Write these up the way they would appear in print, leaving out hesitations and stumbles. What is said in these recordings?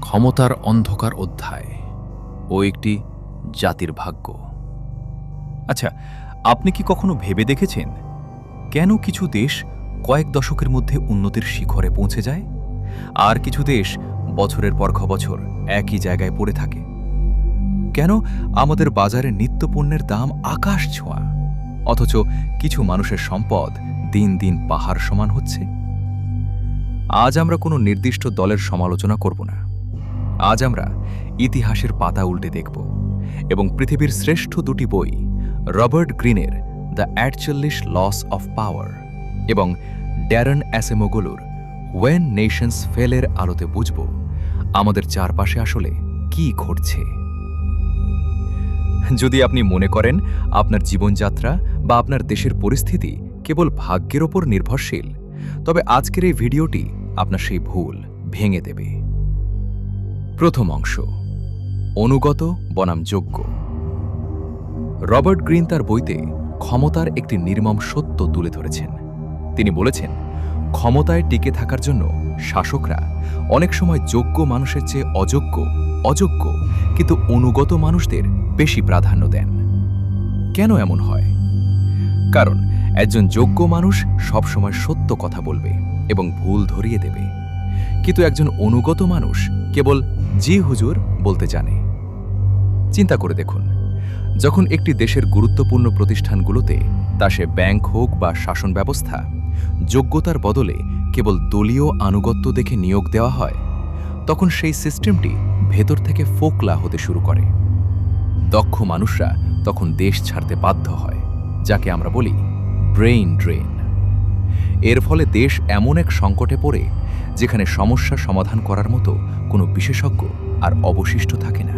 ক্ষমতার অন্ধকার অধ্যায় ও একটি জাতির ভাগ্য। আচ্ছা, আপনি কি কখনো ভেবে দেখেছেন কেন কিছু দেশ কয়েক দশকের মধ্যে উন্নতির শিখরে পৌঁছে যায়, আর কিছু দেশ বছরের পর বছর একই জায়গায় পড়ে থাকে? কেন আমাদের বাজারে নিত্যপণ্যের দাম আকাশ ছোঁয়া, অথচ কিছু মানুষের সম্পদ দিন দিন পাহাড় সমান হচ্ছে? আজ আমরা কোনো নির্দিষ্ট দলের সমালোচনা করব না। আজ আমরা ইতিহাসের পাতা উল্টে দেখব এবং পৃথিবীর শ্রেষ্ঠ দুটি বই, রবার্ট গ্রিনের দ্য ৪৮ লস অফ পাওয়ার এবং ড্যারেন অ্যাসেমোগলুর ওয়েন নেশনস ফেলের আলোতে বুঝব আমাদের চারপাশে আসলে কি ঘটছে। যদি আপনি মনে করেন আপনার জীবনযাত্রা বা আপনার দেশের পরিস্থিতি কেবল ভাগ্যের ওপর নির্ভরশীল, তবে আজকের এই ভিডিওটি আপনার সেই ভুল ভেঙে দেবে। প্রথম অংশ, অনুগত বনাম যোগ্য। রবার্ট গ্রিন তার বইতে ক্ষমতার একটি নির্মম সত্য তুলে ধরেছেন। তিনি বলেছেন, ক্ষমতায় টিকে থাকার জন্য শাসকরা অনেক সময় যোগ্য মানুষের চেয়ে অযোগ্য কিন্তু অনুগত মানুষদের বেশি প্রাধান্য দেন। কেন এমন হয়? কারণ একজন যোগ্য মানুষ সবসময় সত্য কথা বলবে এবং ভুল ধরিয়ে দেবে, কিন্তু একজন অনুগত মানুষ কেবল জি হুজুর বলতে জানে। চিন্তা করে দেখুন, যখন একটি দেশের গুরুত্বপূর্ণ প্রতিষ্ঠানগুলোতে, তা সে ব্যাংক হোক বা শাসন ব্যবস্থা, যোগ্যতার বদলে কেবল দলীয় আনুগত্য দেখে নিয়োগ দেওয়া হয়, তখন সেই সিস্টেমটি ভেতর থেকে ফোকলা হতে শুরু করে। দক্ষ মানুষরা তখন দেশ ছাড়তে বাধ্য হয়, যাকে আমরা বলি ব্রেইন ড্রেন। এর ফলে দেশ এমন এক সংকটে পড়ে যেখানে সমস্যা সমাধান করার মতো কোনো বিশেষজ্ঞ আর অবশিষ্ট থাকে না।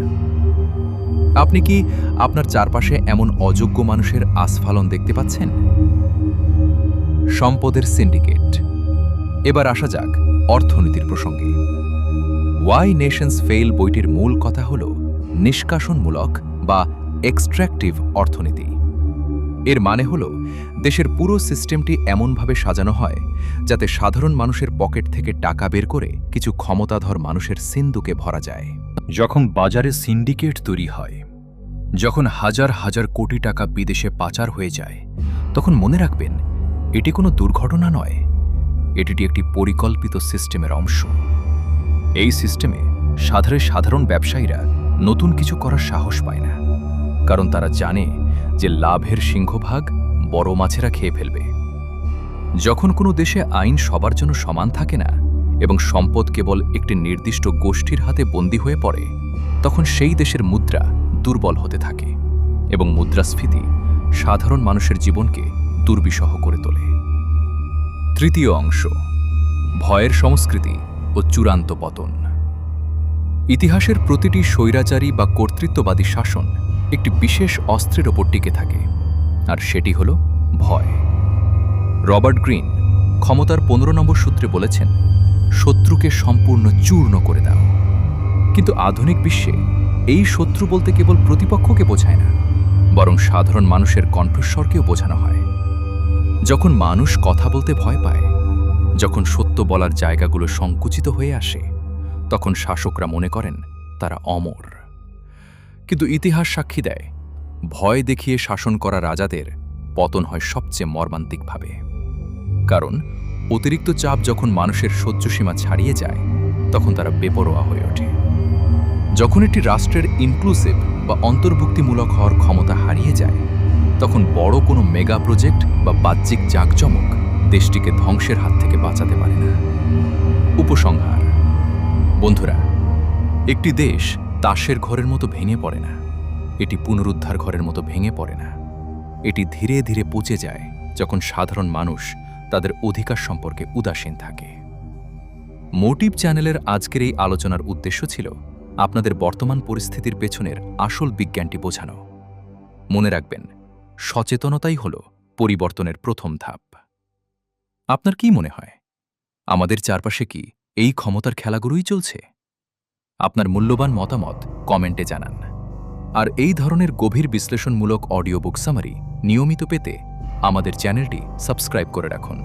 আপনি কি আপনার চারপাশে এমন অযোগ্য মানুষের আস্ফালন দেখতে পাচ্ছেন? সম্পদের সিন্ডিকেট। এবার আসা যাক অর্থনীতির প্রসঙ্গে। ওয়াই নেশনস ফেল বইটির মূল কথা হল নিষ্কাশনমূলক বা এক্সট্র্যাকটিভ অর্থনীতি। এর মানে হল দেশের পুরো সিস্টেমটি এমনভাবে সাজানো হয় যাতে সাধারণ মানুষের পকেট থেকে টাকা বের করে কিছু ক্ষমতাধর মানুষের সিন্দুকে ভরা যায়। যখন বাজারে সিন্ডিকেট তৈরি হয়, যখন হাজার হাজার কোটি টাকা বিদেশে পাচার হয়ে যায়, তখন মনে রাখবেন, এটি কোনো দুর্ঘটনা নয়, এটি একটি পরিকল্পিত সিস্টেমের অংশ। এই সিস্টেমে সাধারণ ব্যবসায়ীরা নতুন কিছু করার সাহস পায় না, কারণ তারা জানে যে লাভের সিংহভাগ বড় মাছেরা খেয়ে ফেলবে। যখন কোনো দেশে আইন সবার জন্য সমান থাকে না এবং সম্পদ কেবল একটি নির্দিষ্ট গোষ্ঠীর হাতে বন্দী হয়ে পড়ে, তখন সেই দেশের মুদ্রা দুর্বল হতে থাকে এবং মুদ্রাস্ফীতি সাধারণ মানুষের জীবনকে দুর্বিষহ করে তোলে। তৃতীয় অংশ, ভয়ের সংস্কৃতি ও চূড়ান্ত পতন। ইতিহাসের প্রতিটি স্বৈরাচারী বা কর্তৃত্ববাদী শাসন একটি বিশেষ অস্ত্রের ওপর টিকে থাকে, আর সেটি হল ভয়। রবার্ট গ্রিন ক্ষমতার ১৫ নম্বর সূত্রে বলেছেন, শত্রুকে সম্পূর্ণ চূর্ণ করে দাও। কিন্তু আধুনিক বিশ্বে এই শত্রু বলতে কেবল প্রতিপক্ষকে বোঝায় না, বরং সাধারণ মানুষের কণ্ঠস্বরকেও বোঝানো হয়। যখন মানুষ কথা বলতে ভয় পায়, যখন সত্য বলার জায়গাগুলো সংকুচিত হয়ে আসে, তখন শাসকরা মনে করেন তারা অমর। কিন্তু ইতিহাস সাক্ষী দেয়, ভয় দেখিয়ে শাসন করা রাজাদের পতন হয় সবচেয়ে মর্মান্তিকভাবে। কারণ অতিরিক্ত চাপ যখন মানুষের সহ্যসীমা ছাড়িয়ে যায়, তখন তারা বেপরোয়া হয়ে ওঠে। যখন একটি রাষ্ট্রের ইনক্লুসিভ বা অন্তর্ভুক্তিমূলক হওয়ার ক্ষমতা হারিয়ে যায়, তখন বড় কোনো মেগা প্রজেক্ট বা বাহ্যিক জাঁকজমক দেশটিকে ধ্বংসের হাত থেকে বাঁচাতে পারে না। উপসংহার। বন্ধুরা, একটি দেশ তাসের ঘরের মতো ভেঙে পড়ে না, এটি পুনরুদ্ধার ঘরের মতো ভেঙে পড়ে না। এটি ধীরে ধীরে পচে যায় যখন সাধারণ মানুষ তাদের অধিকার সম্পর্কে উদাসীন থাকে। মোটিভ চ্যানেলের আজকের এই আলোচনার উদ্দেশ্য ছিল আপনাদের বর্তমান পরিস্থিতির পেছনের আসল বিজ্ঞানটি বোঝানো। মনে রাখবেন, সচেতনতাই হল পরিবর্তনের প্রথম ধাপ। আপনার কি মনে হয়, আমাদের চারপাশে কি এই ক্ষমতার খেলাগুলোই চলছে? আপনার মূল্যবান মতামত কমেন্টে জানান। আর এই ধরনের গভীর বিশ্লেষণমূলক অডিও বুক সামারি নিয়মিত পেতে আমাদের চ্যানেলটি সাবস্ক্রাইব করে রাখুন।